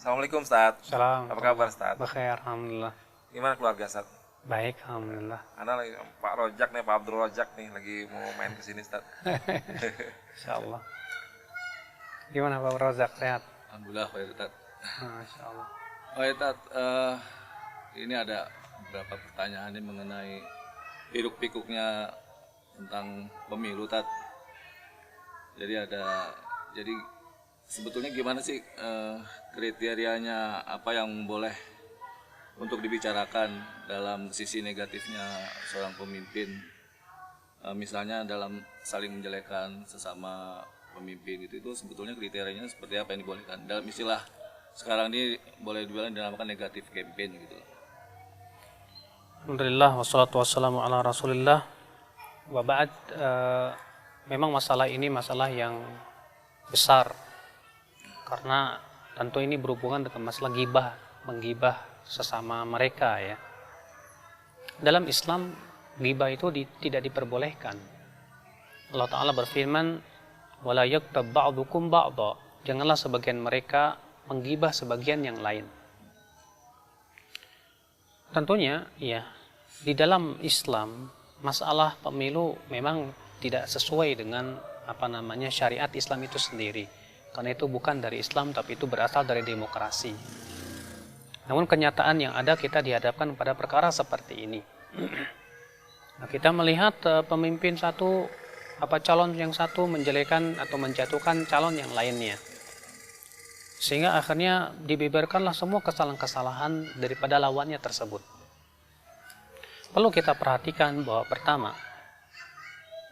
Assalamualaikum Ustaz. Salam. Apa kabar Ustaz? Bakhair, alhamdulillah. Gimana keluarga Ustaz? Baik, alhamdulillah. Ana lagi Pak Rojak nih, Pak Abdul Rojak nih lagi mau main ke sini Ustaz. Insyaallah. Gimana Pak Rozak, sehat? Alhamdulillah Pak Ustaz. Masya Allah. Pak Ustaz, ini ada beberapa pertanyaan ini mengenai hiruk pikuknya tentang pemilu Tat. Jadi sebetulnya gimana sih kriterianya apa yang boleh untuk dibicarakan dalam sisi negatifnya seorang pemimpin, misalnya dalam saling menjelekan sesama pemimpin itu sebetulnya kriterianya seperti apa yang dibolehkan dalam istilah sekarang ini boleh dibilang dinamakan negatif campaign gitu. Alhamdulillah wassalatu wassalamu ala Rasulillah. Wa ba'd, memang masalah ini masalah yang besar karena tentu ini berhubungan dengan masalah gibah, menggibah sesama mereka ya. Dalam Islam gibah itu tidak diperbolehkan. Allah Ta'ala berfirman, wala yaktab ba'dukum ba'da. Janganlah sebagian mereka menggibah sebagian yang lain. Tentunya ya, di dalam Islam masalah pemilu memang tidak sesuai dengan syariat Islam itu sendiri. Karena itu bukan dari Islam tapi itu berasal dari demokrasi. Namun kenyataan yang ada kita dihadapkan pada perkara seperti ini. Nah, kita melihat pemimpin satu calon yang satu menjelekan atau menjatuhkan calon yang lainnya. Sehingga akhirnya dibeberkanlah semua kesalahan-kesalahan daripada lawannya tersebut. Perlu kita perhatikan bahwa pertama,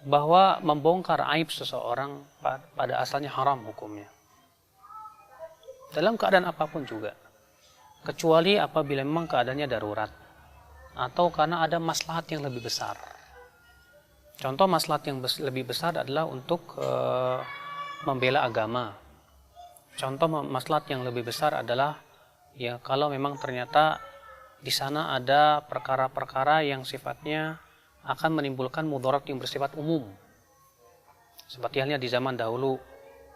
bahwa membongkar aib seseorang pada asalnya haram hukumnya. Dalam keadaan apapun juga. Kecuali apabila memang keadaannya darurat. Atau karena ada maslahat yang lebih besar. Contoh maslahat yang lebih besar adalah untuk membela agama. Contoh maslahat yang lebih besar adalah ya kalau memang ternyata di sana ada perkara-perkara yang sifatnya akan menimbulkan mudarat yang bersifat umum. Seperti halnya di zaman dahulu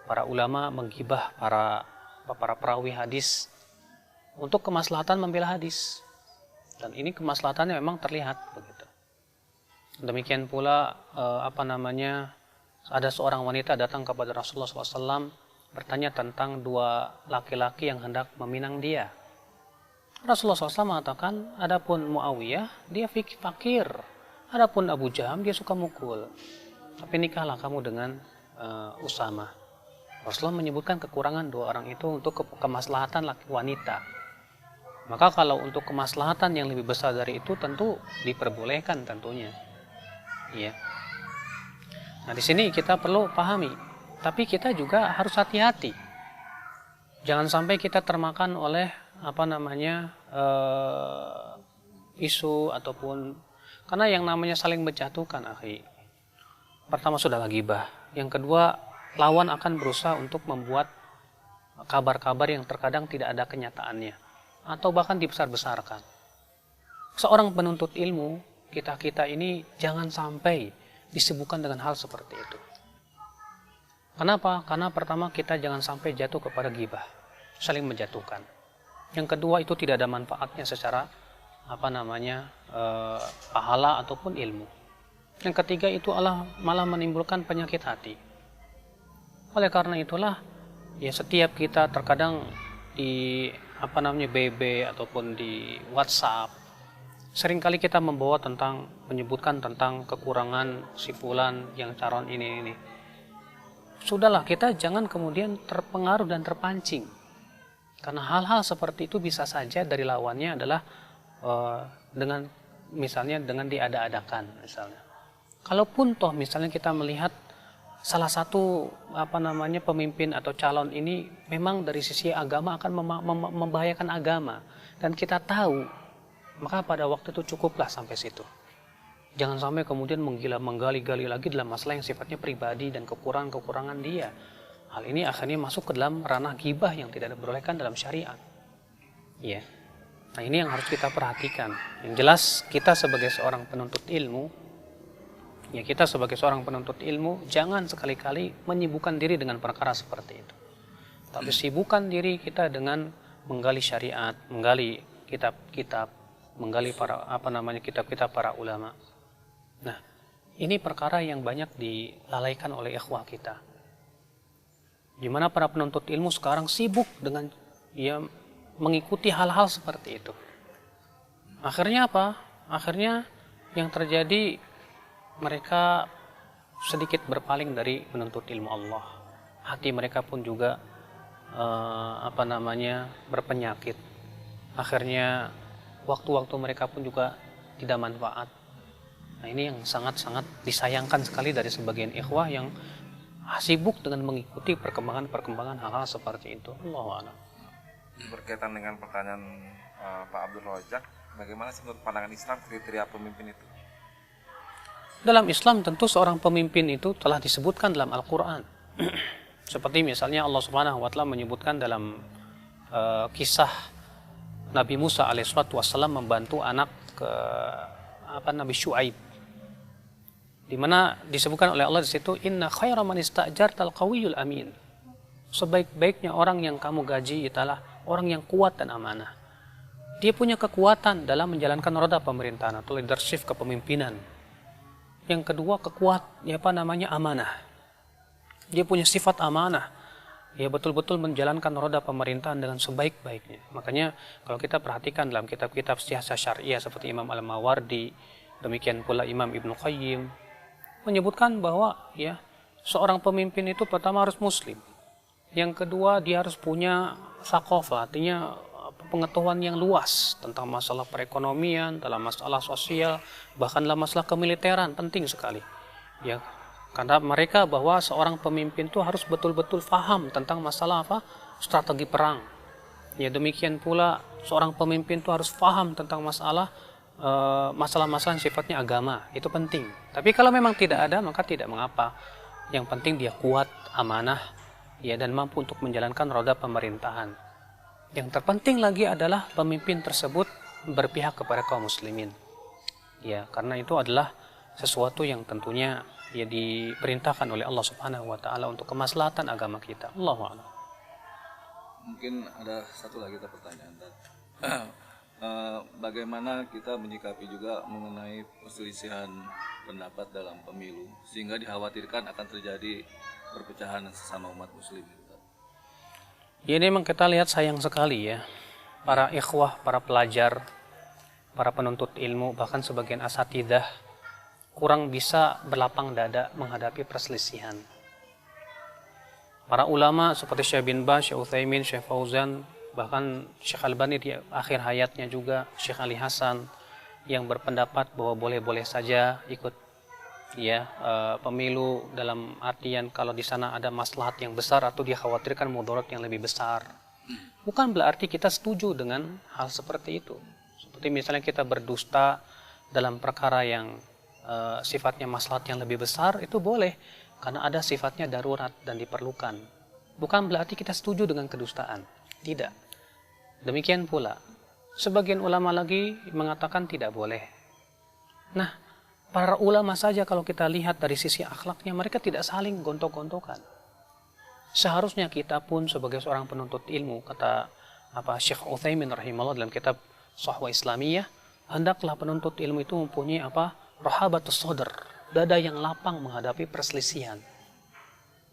para ulama menggibah para perawi hadis untuk kemaslahatan membela hadis. Dan ini kemaslahatannya memang terlihat begitu. Demikian pula ada seorang wanita datang kepada Rasulullah SAW bertanya tentang dua laki-laki yang hendak meminang dia. Rasulullah SAW mengatakan, adapun Muawiyah dia fakir, adapun Abu Jaham dia suka mukul. Tapi nikahlah kamu dengan Usama. Rasulullah menyebutkan kekurangan dua orang itu untuk kemaslahatan laki wanita. Maka kalau untuk kemaslahatan yang lebih besar dari itu tentu diperbolehkan tentunya. Iya. Nah, di sini kita perlu pahami, tapi kita juga harus hati-hati. Jangan sampai kita termakan oleh isu ataupun karena yang namanya saling menjatuhkan, akhi. Pertama sudah ghibah, yang kedua lawan akan berusaha untuk membuat kabar-kabar yang terkadang tidak ada kenyataannya atau bahkan dibesar-besarkan. Seorang penuntut ilmu, kita ini jangan sampai disibukkan dengan hal seperti itu. Kenapa? Karena pertama kita jangan sampai jatuh kepada ghibah, saling menjatuhkan. Yang kedua itu tidak ada manfaatnya secara pahala ataupun ilmu. Yang ketiga itu malah menimbulkan penyakit hati. Oleh karena itulah ya setiap kita terkadang di BB ataupun di WhatsApp seringkali kita menyebutkan tentang kekurangan si fulan yang calon ini. Sudahlah, kita jangan kemudian terpengaruh dan terpancing. Karena hal-hal seperti itu bisa saja dari lawannya adalah dengan diada-adakan misalnya. Kalaupun toh misalnya kita melihat salah satu pemimpin atau calon ini memang dari sisi agama akan membahayakan agama dan kita tahu, maka pada waktu itu cukuplah sampai situ. Jangan sampai kemudian menggali-gali lagi dalam masalah yang sifatnya pribadi dan kekurangan dia. Hal ini akhirnya masuk ke dalam ranah ghibah yang tidak diperbolehkan dalam syariat. Ya. Nah, ini yang harus kita perhatikan. Yang jelas kita sebagai seorang penuntut ilmu, jangan sekali-kali menyibukkan diri dengan perkara seperti itu. Tapi sibukkan diri kita dengan menggali syariat, menggali kitab-kitab, menggali kitab-kitab para ulama. Nah, ini perkara yang banyak dilalaikan oleh ikhwah kita. Di mana para penuntut ilmu sekarang sibuk dengan mengikuti hal-hal seperti itu. Akhirnya apa? Akhirnya yang terjadi mereka sedikit berpaling dari menuntut ilmu Allah. Hati mereka pun juga berpenyakit. Akhirnya waktu-waktu mereka pun juga tidak manfaat. Nah, ini yang sangat-sangat disayangkan sekali dari sebagian ikhwah yang sibuk dengan mengikuti perkembangan hal-hal seperti itu. Allahu a'lam. Berkaitan dengan pertanyaan Pak Abdul Razak, bagaimana sih menurut pandangan Islam kriteria pemimpin itu? Dalam Islam tentu seorang pemimpin itu telah disebutkan dalam Al-Quran. Seperti misalnya Allah Subhanahu wa Ta'ala menyebutkan dalam kisah Nabi Musa alaihissalam membantu anak Nabi Syuaib, di mana disebutkan oleh Allah di situ, inna khaira man ista'jartal qawiyul amin. Sebaik-baiknya orang yang kamu gaji adalah orang yang kuat dan amanah. Dia punya kekuatan dalam menjalankan roda pemerintahan atau leadership kepemimpinan. Yang kedua, amanah. Dia punya sifat amanah. Dia betul-betul menjalankan roda pemerintahan dengan sebaik-baiknya. Makanya kalau kita perhatikan dalam kitab-kitab siasat syariah seperti Imam Al-Mawardi, demikian pula Imam Ibnu Qayyim, menyebutkan bahwa seorang pemimpin itu pertama harus muslim. Yang kedua, dia harus punya thaqafah, artinya pengetahuan yang luas tentang masalah perekonomian, dalam masalah sosial, bahkan dalam masalah kemiliteran, penting sekali. Ya, karena mereka bahwa seorang pemimpin itu harus betul-betul faham tentang masalah strategi perang. Ya, demikian pula seorang pemimpin itu harus faham tentang masalah-masalah yang sifatnya agama. Itu penting. Tapi kalau memang tidak ada, maka tidak mengapa. Yang penting dia kuat, amanah, dan mampu untuk menjalankan roda pemerintahan. Yang terpenting lagi adalah pemimpin tersebut berpihak kepada kaum muslimin. Ya, karena itu adalah sesuatu yang tentunya diperintahkan oleh Allah Subhanahu wa Ta'ala untuk kemaslahatan agama kita. Allahu a'lam. Mungkin ada satu lagi pertanyaan. Bagaimana kita menyikapi juga mengenai perselisihan pendapat dalam pemilu sehingga dikhawatirkan akan terjadi perpecahan sesama umat muslim? Ini memang kita lihat sayang sekali ya, para ikhwah, para pelajar, para penuntut ilmu, bahkan sebagian asatidzah kurang bisa berlapang dada menghadapi perselisihan. Para ulama seperti Syekh bin Baz, Syekh Utsaimin, Syekh Fauzan, bahkan Syekh Albani di akhir hayatnya juga, Syekh Ali Hasan yang berpendapat bahwa boleh-boleh saja ikut pemilu dalam artian kalau di sana ada maslahat yang besar atau dia khawatirkan mudarat yang lebih besar. Bukan berarti kita setuju dengan hal seperti itu. Seperti misalnya kita berdusta dalam perkara yang sifatnya maslahat yang lebih besar, itu boleh karena ada sifatnya darurat dan diperlukan. Bukan berarti kita setuju dengan kedustaan. Tidak. Demikian pula sebagian ulama lagi mengatakan tidak boleh. Nah, para ulama saja kalau kita lihat dari sisi akhlaknya, mereka tidak saling gontok-gontokan. Seharusnya kita pun sebagai seorang penuntut ilmu, kata Syekh Utsaimin rahimahullah dalam kitab Shahwah Islamiyah, hendaklah penuntut ilmu itu mempunyai rahabatus sadr, dada yang lapang menghadapi perselisihan.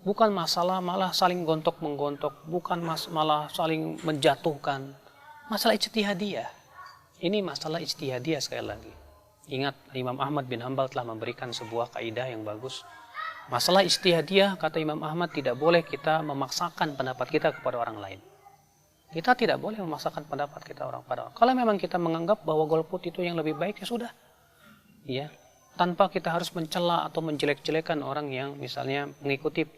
Bukan masalah malah saling gontok-menggontok, bukan malah saling menjatuhkan. Masalah ijtihadiyah. Ini masalah ijtihadiyah sekali lagi. Ingat, Imam Ahmad bin Hanbal telah memberikan sebuah kaidah yang bagus. Masalah ijtihadiyah, kata Imam Ahmad, tidak boleh kita memaksakan pendapat kita kepada orang lain. Kita tidak boleh memaksakan pendapat kita pada orang. Kalau memang kita menganggap bahwa golput itu yang lebih baik, ya sudah. Ya, tanpa kita harus mencela atau menjelek-jelekan orang yang misalnya mengikuti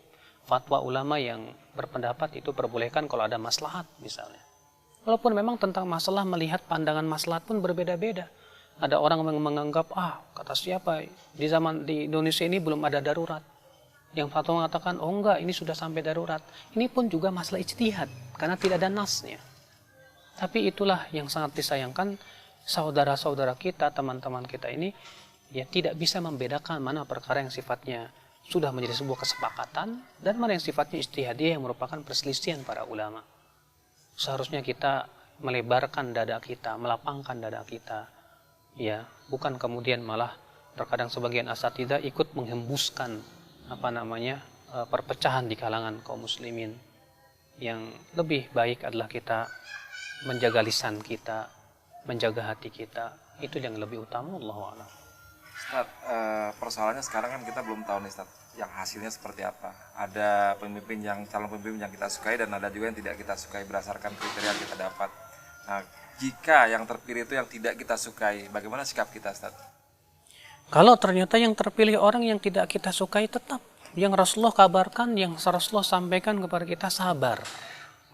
fatwa ulama yang berpendapat itu perbolehkan kalau ada maslahat misalnya. Walaupun memang tentang masalah melihat pandangan maslahat pun berbeda-beda. Ada orang yang menganggap, kata siapa, di Indonesia ini belum ada darurat. Yang satu mengatakan, oh enggak, ini sudah sampai darurat. Ini pun juga masalah ijtihad, karena tidak ada nasnya. Tapi itulah yang sangat disayangkan, saudara-saudara kita, teman-teman kita ini, tidak bisa membedakan mana perkara yang sifatnya sudah menjadi sebuah kesepakatan, dan mana yang sifatnya ijtihadiyah yang merupakan perselisihan para ulama. seharusnya kita melebarkan dada kita, melapangkan dada kita, ya, bukan kemudian malah terkadang sebagian asatidzah ikut menghembuskan perpecahan di kalangan kaum muslimin. Yang lebih baik adalah kita menjaga lisan kita, menjaga hati kita, itu yang lebih utama. Allahu a'lam. Ustaz, persoalannya sekarang kan kita belum tahu nih Ustaz, yang hasilnya seperti apa. Ada calon pemimpin yang kita sukai dan ada juga yang tidak kita sukai berdasarkan kriteria yang kita dapat. Nah, jika yang terpilih itu yang tidak kita sukai, bagaimana sikap kita Ustaz? Kalau ternyata yang terpilih orang yang tidak kita sukai, tetap yang Rasulullah kabarkan, yang Rasulullah sampaikan kepada kita, sabar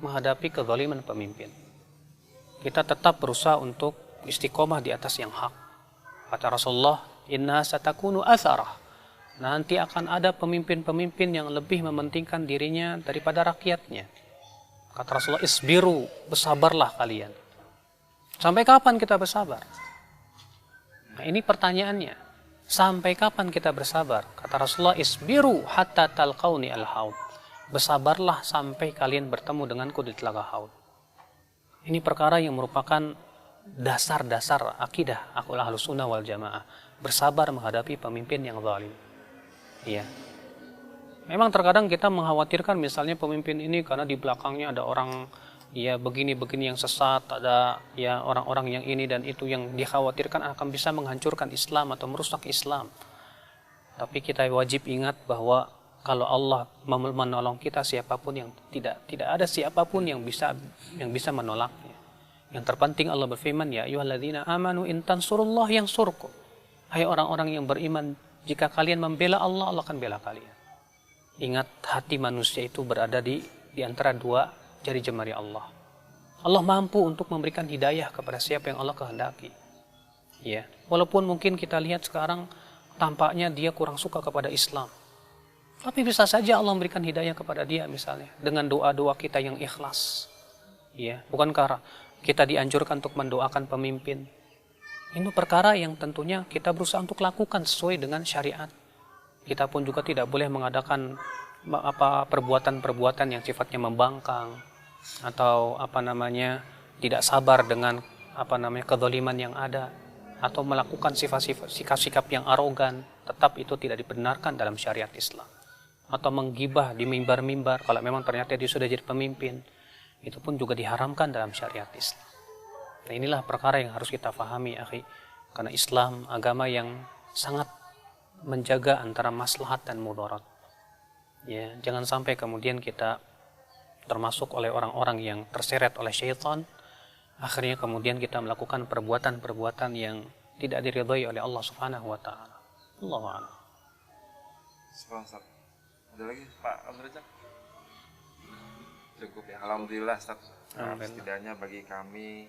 menghadapi kezaliman pemimpin. Kita tetap berusaha untuk istiqomah di atas yang hak. Kata Rasulullah, inna satakunu atharah. Nanti akan ada pemimpin-pemimpin yang lebih mementingkan dirinya daripada rakyatnya. Kata Rasulullah, isbiru, bersabarlah kalian. Sampai kapan kita bersabar? Nah, ini pertanyaannya. Sampai kapan kita bersabar? Kata Rasulullah, isbiru hatta talqauni al-haud. Bersabarlah sampai kalian bertemu denganku di telaga haud. Ini perkara yang merupakan dasar-dasar akidah Ahlus Sunnah wal Jamaah. Bersabar menghadapi pemimpin yang zalim. Iya. Memang terkadang kita mengkhawatirkan misalnya pemimpin ini karena di belakangnya ada orang ya begini-begini yang sesat, ada ya orang-orang yang ini dan itu yang dikhawatirkan akan bisa menghancurkan Islam atau merusak Islam. Tapi kita wajib ingat bahwa kalau Allah menolong kita, siapapun yang tidak ada siapapun yang bisa menolaknya. Yang terpenting Allah berfirman, ya ayyuhalladzina amanu in tansurullah yansurkum. Hai orang-orang yang beriman, jika kalian membela Allah, Allah akan bela kalian. Ingat, hati manusia itu berada di antara dua jari jemari Allah. Allah mampu untuk memberikan hidayah kepada siapa yang Allah kehendaki. Ya, walaupun mungkin kita lihat sekarang tampaknya dia kurang suka kepada Islam. Tapi bisa saja Allah memberikan hidayah kepada dia misalnya dengan doa-doa kita yang ikhlas. Ya, bukankah kita dianjurkan untuk mendoakan pemimpin? Ini perkara yang tentunya kita berusaha untuk lakukan sesuai dengan syariat. Kita pun juga tidak boleh mengadakan perbuatan-perbuatan yang sifatnya membangkang atau tidak sabar dengan kezaliman yang ada atau melakukan sikap-sikap yang arogan. Tetap itu tidak dibenarkan dalam syariat Islam. Atau menggibah di mimbar-mimbar kalau memang ternyata dia sudah jadi pemimpin, itu pun juga diharamkan dalam syariat Islam. Nah, inilah perkara yang harus kita fahami, akhi, karena Islam agama yang sangat menjaga antara maslahat dan mudarat. Ya, jangan sampai kemudian kita termasuk oleh orang-orang yang terseret oleh syaitan, akhirnya kemudian kita melakukan perbuatan-perbuatan yang tidak diridhai oleh Allah Subhanahu wa taala. Allahu a'lam. Ustaz. Ada lagi Pak Abdul Razak? Cukup ya, alhamdulillah Ustaz. Setidaknya bagi kami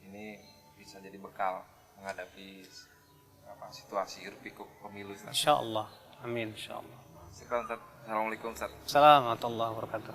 ini bisa jadi bekal menghadapi situasi hiruk-pikuk pemilu Ustaz. Insyaallah. Amin insyaallah. Sekian Ustaz. Assalamualaikum Ustaz. Assalamualaikum warahmatullahi wabarakatuh.